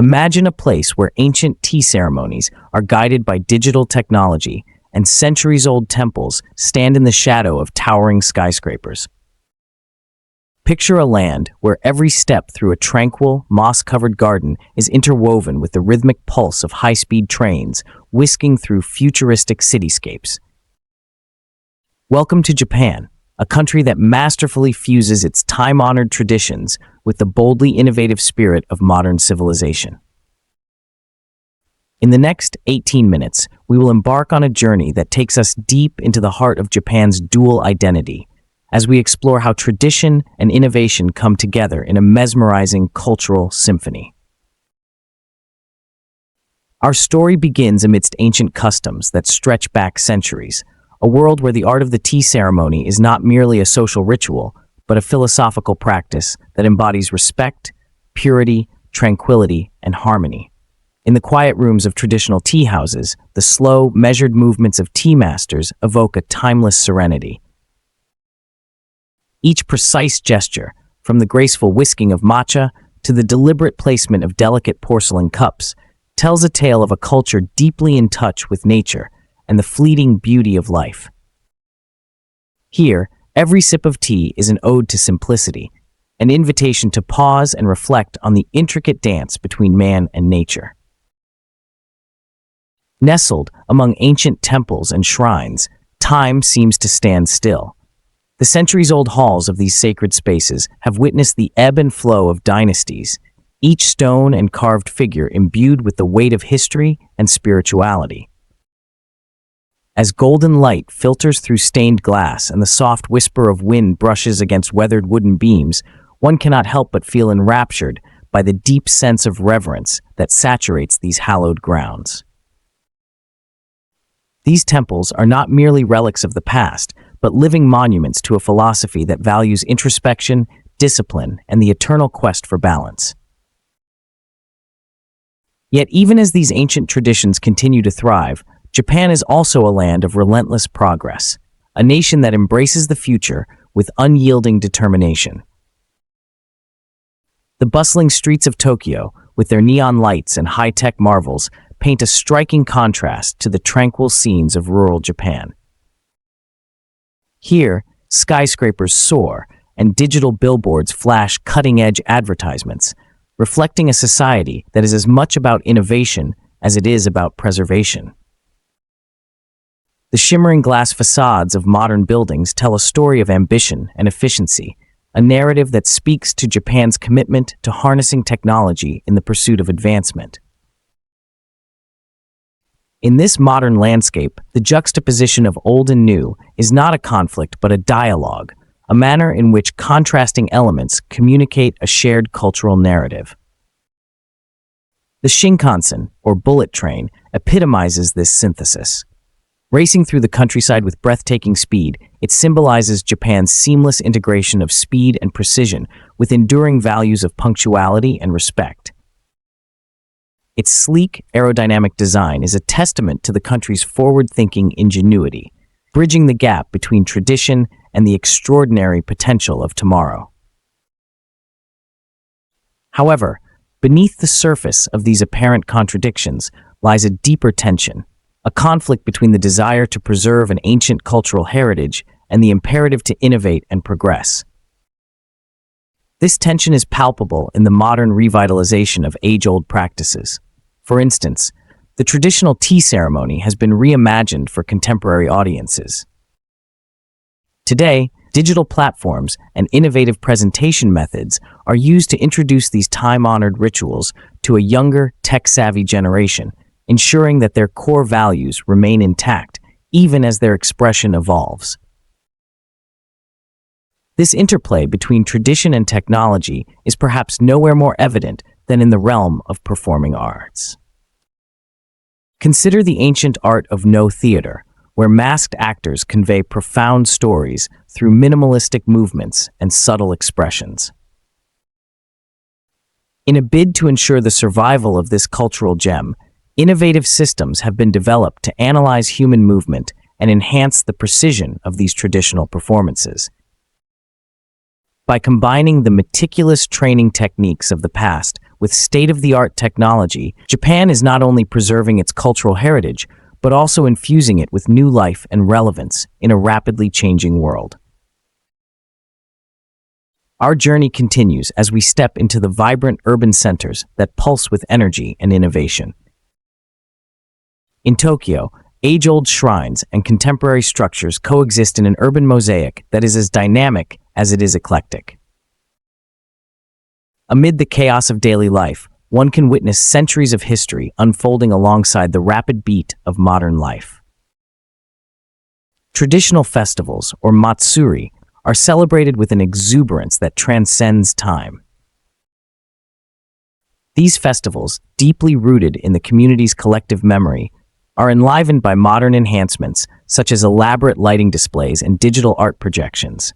Imagine a place where ancient tea ceremonies are guided by digital technology and centuries-old temples stand in the shadow of towering skyscrapers. Picture a land where every step through a tranquil, moss-covered garden is interwoven with the rhythmic pulse of high-speed trains whisking through futuristic cityscapes. Welcome to Japan, a country that masterfully fuses its time-honored traditions with the boldly innovative spirit of modern civilization. In the next 18 minutes, we will embark on a journey that takes us deep into the heart of Japan's dual identity, as we explore how tradition and innovation come together in a mesmerizing cultural symphony. Our story begins amidst ancient customs that stretch back centuries, a world where the art of the tea ceremony is not merely a social ritual, but a philosophical practice that embodies respect, purity, tranquility, and harmony. In the quiet rooms of traditional tea houses, the slow, measured movements of tea masters evoke a timeless serenity. Each precise gesture, from the graceful whisking of matcha to the deliberate placement of delicate porcelain cups, tells a tale of a culture deeply in touch with nature and the fleeting beauty of life. Here, every sip of tea is an ode to simplicity, an invitation to pause and reflect on the intricate dance between man and nature. Nestled among ancient temples and shrines, time seems to stand still. The centuries-old halls of these sacred spaces have witnessed the ebb and flow of dynasties, each stone and carved figure imbued with the weight of history and spirituality. As golden light filters through stained glass and the soft whisper of wind brushes against weathered wooden beams, one cannot help but feel enraptured by the deep sense of reverence that saturates these hallowed grounds. These temples are not merely relics of the past, but living monuments to a philosophy that values introspection, discipline, and the eternal quest for balance. Yet even as these ancient traditions continue to thrive, Japan is also a land of relentless progress, a nation that embraces the future with unyielding determination. The bustling streets of Tokyo, with their neon lights and high-tech marvels, paint a striking contrast to the tranquil scenes of rural Japan. Here, skyscrapers soar and digital billboards flash cutting-edge advertisements, reflecting a society that is as much about innovation as it is about preservation. The shimmering glass facades of modern buildings tell a story of ambition and efficiency, a narrative that speaks to Japan's commitment to harnessing technology in the pursuit of advancement. In this modern landscape, the juxtaposition of old and new is not a conflict but a dialogue, a manner in which contrasting elements communicate a shared cultural narrative. The Shinkansen, or bullet train, epitomizes this synthesis. Racing through the countryside with breathtaking speed, it symbolizes Japan's seamless integration of speed and precision with enduring values of punctuality and respect. Its sleek, aerodynamic design is a testament to the country's forward-thinking ingenuity, bridging the gap between tradition and the extraordinary potential of tomorrow. However, beneath the surface of these apparent contradictions lies a deeper tension, a conflict between the desire to preserve an ancient cultural heritage and the imperative to innovate and progress. This tension is palpable in the modern revitalization of age-old practices. For instance, the traditional tea ceremony has been reimagined for contemporary audiences. Today, digital platforms and innovative presentation methods are used to introduce these time-honored rituals to a younger, tech-savvy generation, ensuring that their core values remain intact even as their expression evolves. This interplay between tradition and technology is perhaps nowhere more evident than in the realm of performing arts. Consider the ancient art of no theater, where masked actors convey profound stories through minimalistic movements and subtle expressions. In a bid to ensure the survival of this cultural gem, innovative systems have been developed to analyze human movement and enhance the precision of these traditional performances. By combining the meticulous training techniques of the past with state-of-the-art technology, Japan is not only preserving its cultural heritage, but also infusing it with new life and relevance in a rapidly changing world. Our journey continues as we step into the vibrant urban centers that pulse with energy and innovation. In Tokyo, age-old shrines and contemporary structures coexist in an urban mosaic that is as dynamic as it is eclectic. Amid the chaos of daily life, one can witness centuries of history unfolding alongside the rapid beat of modern life. Traditional festivals, or matsuri, are celebrated with an exuberance that transcends time. These festivals, deeply rooted in the community's collective memory, are enlivened by modern enhancements such as elaborate lighting displays and digital art projections.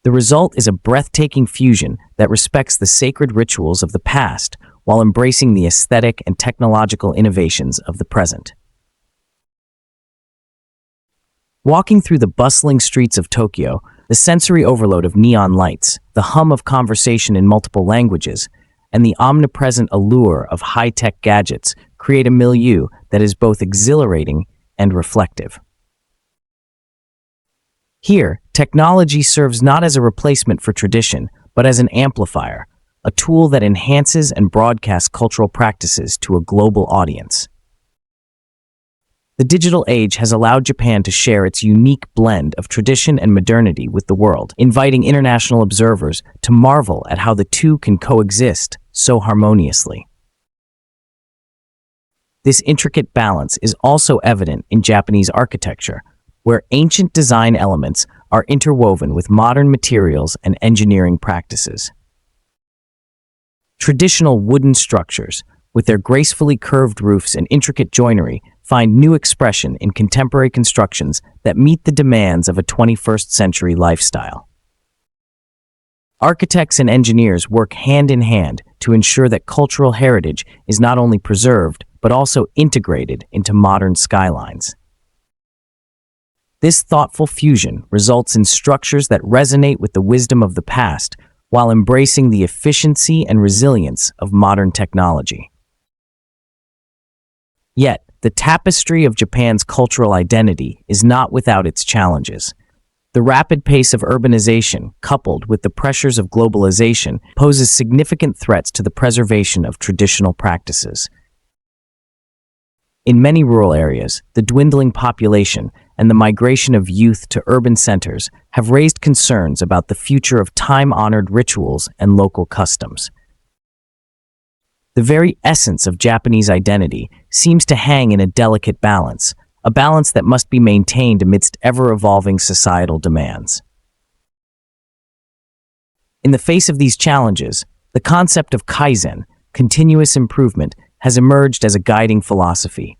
The result is a breathtaking fusion that respects the sacred rituals of the past while embracing the aesthetic and technological innovations of the present. Walking through the bustling streets of Tokyo, the sensory overload of neon lights, the hum of conversation in multiple languages, and the omnipresent allure of high-tech gadgets create a milieu that is both exhilarating and reflective. Here, technology serves not as a replacement for tradition, but as an amplifier, a tool that enhances and broadcasts cultural practices to a global audience. The digital age has allowed Japan to share its unique blend of tradition and modernity with the world, inviting international observers to marvel at how the two can coexist so harmoniously. This intricate balance is also evident in Japanese architecture, where ancient design elements are interwoven with modern materials and engineering practices. Traditional wooden structures, with their gracefully curved roofs and intricate joinery, find new expression in contemporary constructions that meet the demands of a 21st century lifestyle. Architects and engineers work hand in hand to ensure that cultural heritage is not only preserved, but also integrated into modern skylines. This thoughtful fusion results in structures that resonate with the wisdom of the past while embracing the efficiency and resilience of modern technology. Yet, the tapestry of Japan's cultural identity is not without its challenges. The rapid pace of urbanization, coupled with the pressures of globalization, poses significant threats to the preservation of traditional practices. In many rural areas, the dwindling population and the migration of youth to urban centers have raised concerns about the future of time-honored rituals and local customs. The very essence of Japanese identity seems to hang in a delicate balance, a balance that must be maintained amidst ever-evolving societal demands. In the face of these challenges, the concept of kaizen, continuous improvement, has emerged as a guiding philosophy.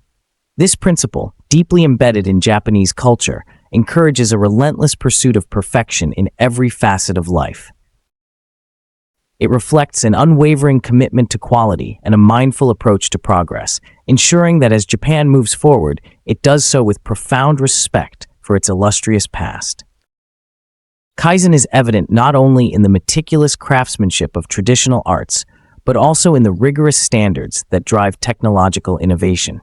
This principle, deeply embedded in Japanese culture, encourages a relentless pursuit of perfection in every facet of life. It reflects an unwavering commitment to quality and a mindful approach to progress, ensuring that as Japan moves forward, it does so with profound respect for its illustrious past. Kaizen is evident not only in the meticulous craftsmanship of traditional arts, but also in the rigorous standards that drive technological innovation.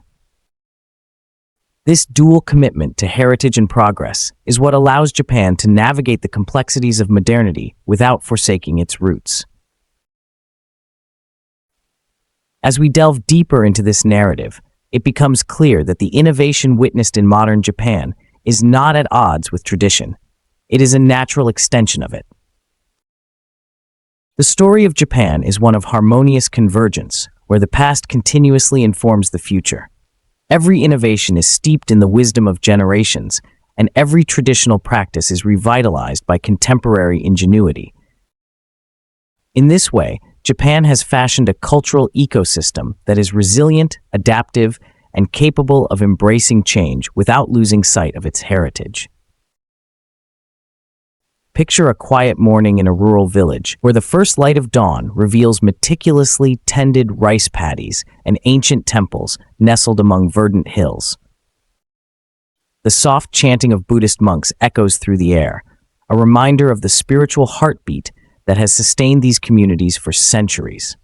This dual commitment to heritage and progress is what allows Japan to navigate the complexities of modernity without forsaking its roots. As we delve deeper into this narrative, it becomes clear that the innovation witnessed in modern Japan is not at odds with tradition. It is a natural extension of it. The story of Japan is one of harmonious convergence, where the past continuously informs the future. Every innovation is steeped in the wisdom of generations, and every traditional practice is revitalized by contemporary ingenuity. In this way, Japan has fashioned a cultural ecosystem that is resilient, adaptive, and capable of embracing change without losing sight of its heritage. Picture a quiet morning in a rural village where the first light of dawn reveals meticulously tended rice paddies and ancient temples nestled among verdant hills. The soft chanting of Buddhist monks echoes through the air, a reminder of the spiritual heartbeat that has sustained these communities for centuries.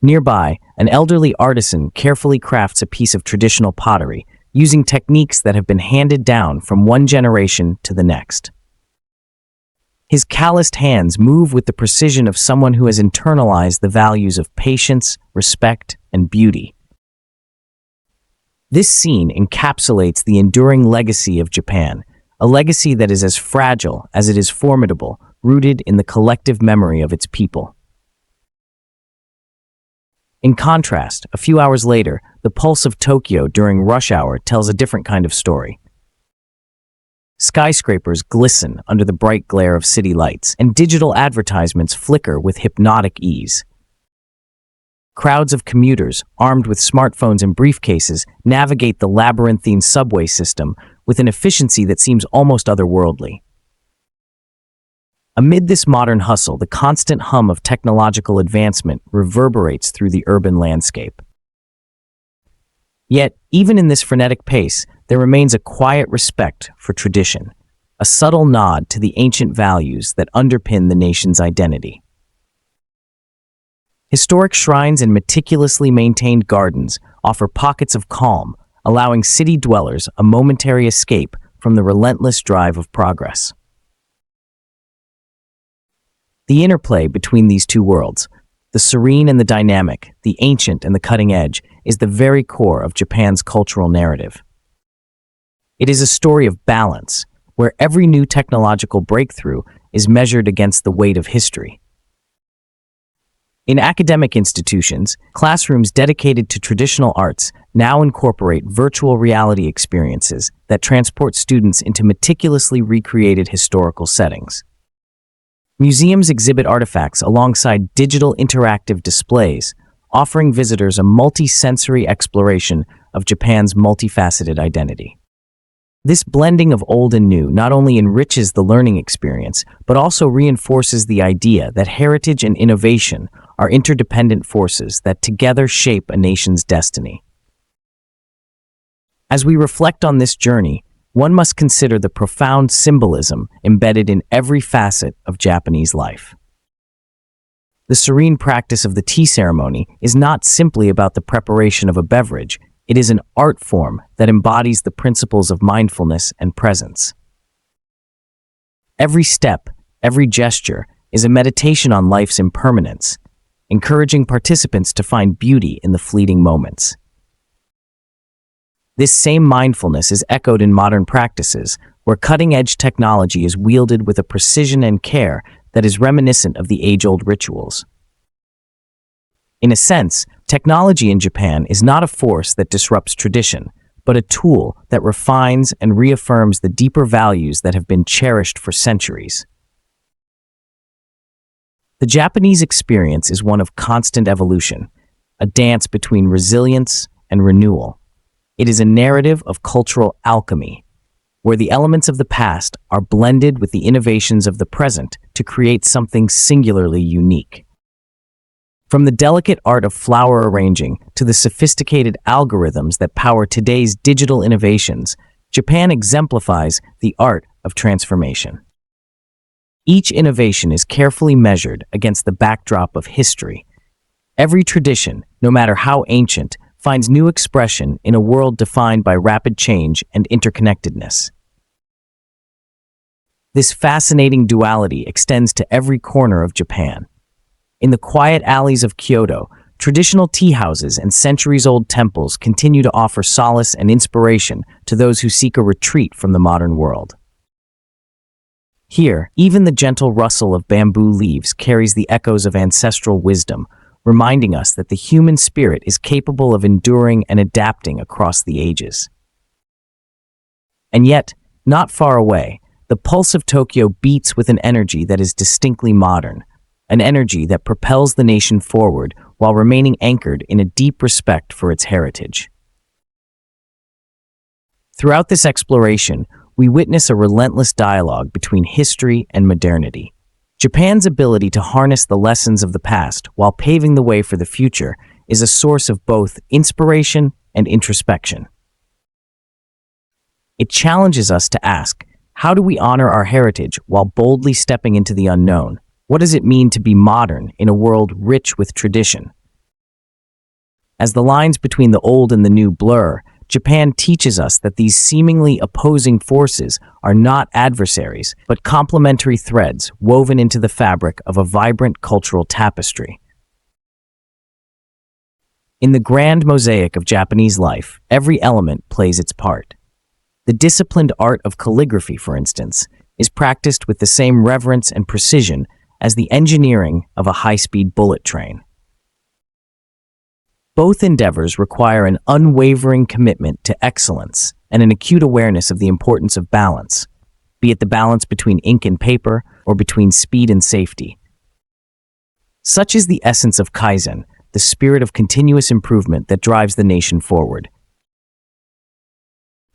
Nearby, an elderly artisan carefully crafts a piece of traditional pottery, using techniques that have been handed down from one generation to the next. His calloused hands move with the precision of someone who has internalized the values of patience, respect, and beauty. This scene encapsulates the enduring legacy of Japan, a legacy that is as fragile as it is formidable, rooted in the collective memory of its people. In contrast, a few hours later, the pulse of Tokyo during rush hour tells a different kind of story. Skyscrapers glisten under the bright glare of city lights, and digital advertisements flicker with hypnotic ease. Crowds of commuters, armed with smartphones and briefcases, navigate the labyrinthine subway system with an efficiency that seems almost otherworldly. Amid this modern hustle, the constant hum of technological advancement reverberates through the urban landscape. Yet, even in this frenetic pace, there remains a quiet respect for tradition, a subtle nod to the ancient values that underpin the nation's identity. Historic shrines and meticulously maintained gardens offer pockets of calm, allowing city dwellers a momentary escape from the relentless drive of progress. The interplay between these two worlds, the serene and the dynamic, the ancient and the cutting edge, is the very core of Japan's cultural narrative. It is a story of balance, where every new technological breakthrough is measured against the weight of history. In academic institutions, classrooms dedicated to traditional arts now incorporate virtual reality experiences that transport students into meticulously recreated historical settings. Museums exhibit artifacts alongside digital interactive displays, offering visitors a multi-sensory exploration of Japan's multifaceted identity. This blending of old and new not only enriches the learning experience, but also reinforces the idea that heritage and innovation are interdependent forces that together shape a nation's destiny. As we reflect on this journey, one must consider the profound symbolism embedded in every facet of Japanese life. The serene practice of the tea ceremony is not simply about the preparation of a beverage. It is an art form that embodies the principles of mindfulness and presence. Every step, every gesture, is a meditation on life's impermanence, encouraging participants to find beauty in the fleeting moments. This same mindfulness is echoed in modern practices, where cutting-edge technology is wielded with a precision and care that is reminiscent of the age-old rituals. In a sense, technology in Japan is not a force that disrupts tradition, but a tool that refines and reaffirms the deeper values that have been cherished for centuries. The Japanese experience is one of constant evolution, a dance between resilience and renewal. It is a narrative of cultural alchemy, where the elements of the past are blended with the innovations of the present to create something singularly unique. From the delicate art of flower arranging to the sophisticated algorithms that power today's digital innovations, Japan exemplifies the art of transformation. Each innovation is carefully measured against the backdrop of history. Every tradition, no matter how ancient, finds new expression in a world defined by rapid change and interconnectedness. This fascinating duality extends to every corner of Japan. In the quiet alleys of Kyoto, traditional tea houses and centuries-old temples continue to offer solace and inspiration to those who seek a retreat from the modern world. Here, even the gentle rustle of bamboo leaves carries the echoes of ancestral wisdom, reminding us that the human spirit is capable of enduring and adapting across the ages. And yet, not far away, the pulse of Tokyo beats with an energy that is distinctly modern, an energy that propels the nation forward while remaining anchored in a deep respect for its heritage. Throughout this exploration, we witness a relentless dialogue between history and modernity. Japan's ability to harness the lessons of the past while paving the way for the future is a source of both inspiration and introspection. It challenges us to ask, How do we honor our heritage while boldly stepping into the unknown? What does it mean to be modern in a world rich with tradition? As the lines between the old and the new blur, Japan teaches us that these seemingly opposing forces are not adversaries, but complementary threads woven into the fabric of a vibrant cultural tapestry. In the grand mosaic of Japanese life, every element plays its part. The disciplined art of calligraphy, for instance, is practiced with the same reverence and precision as the engineering of a high-speed bullet train. Both endeavors require an unwavering commitment to excellence and an acute awareness of the importance of balance, be it the balance between ink and paper or between speed and safety. Such is the essence of Kaizen, the spirit of continuous improvement that drives the nation forward.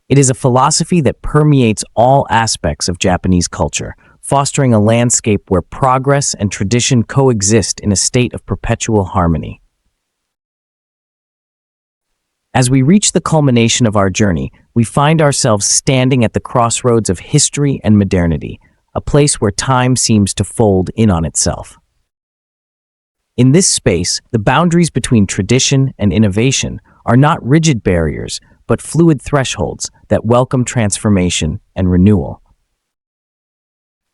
It is a philosophy that permeates all aspects of Japanese culture, fostering a landscape where progress and tradition coexist in a state of perpetual harmony. As we reach the culmination of our journey, we find ourselves standing at the crossroads of history and modernity, a place where time seems to fold in on itself. In this space, the boundaries between tradition and innovation are not rigid barriers, but fluid thresholds that welcome transformation and renewal.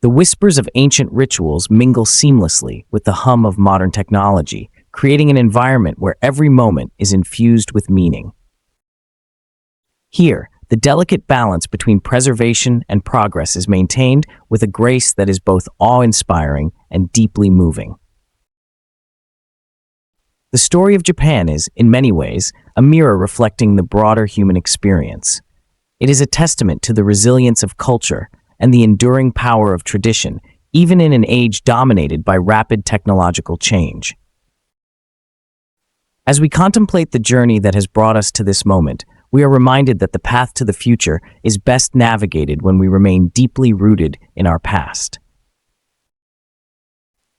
The whispers of ancient rituals mingle seamlessly with the hum of modern technology, creating an environment where every moment is infused with meaning. Here, the delicate balance between preservation and progress is maintained with a grace that is both awe-inspiring and deeply moving. The story of Japan is, in many ways, a mirror reflecting the broader human experience. It is a testament to the resilience of culture and the enduring power of tradition, even in an age dominated by rapid technological change. As we contemplate the journey that has brought us to this moment, we are reminded that the path to the future is best navigated when we remain deeply rooted in our past.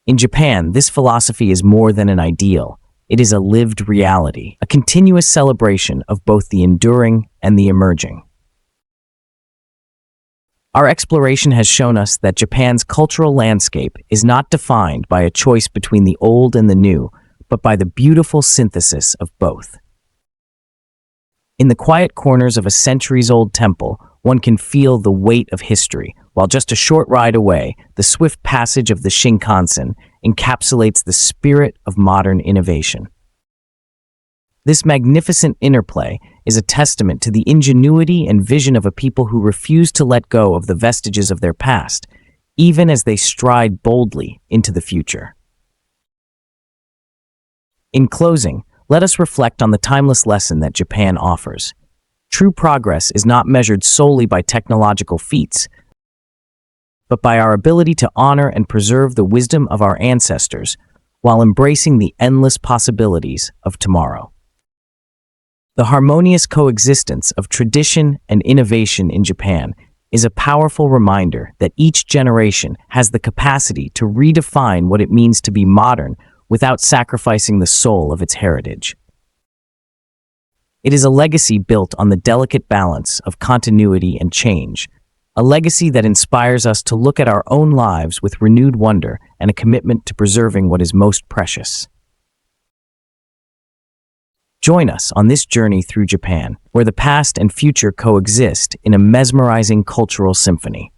In Japan, this philosophy is more than an ideal. It is a lived reality, a continuous celebration of both the enduring and the emerging. Our exploration has shown us that Japan's cultural landscape is not defined by a choice between the old and the new, but by the beautiful synthesis of both. In the quiet corners of a centuries-old temple, one can feel the weight of history, while just a short ride away, the swift passage of the Shinkansen encapsulates the spirit of modern innovation. This magnificent interplay is a testament to the ingenuity and vision of a people who refuse to let go of the vestiges of their past, even as they stride boldly into the future. In closing, let us reflect on the timeless lesson that Japan offers. True progress is not measured solely by technological feats, but by our ability to honor and preserve the wisdom of our ancestors while embracing the endless possibilities of tomorrow. The harmonious coexistence of tradition and innovation in Japan is a powerful reminder that each generation has the capacity to redefine what it means to be modern without sacrificing the soul of its heritage. It is a legacy built on the delicate balance of continuity and change, a legacy that inspires us to look at our own lives with renewed wonder and a commitment to preserving what is most precious. Join us on this journey through Japan, where the past and future coexist in a mesmerizing cultural symphony.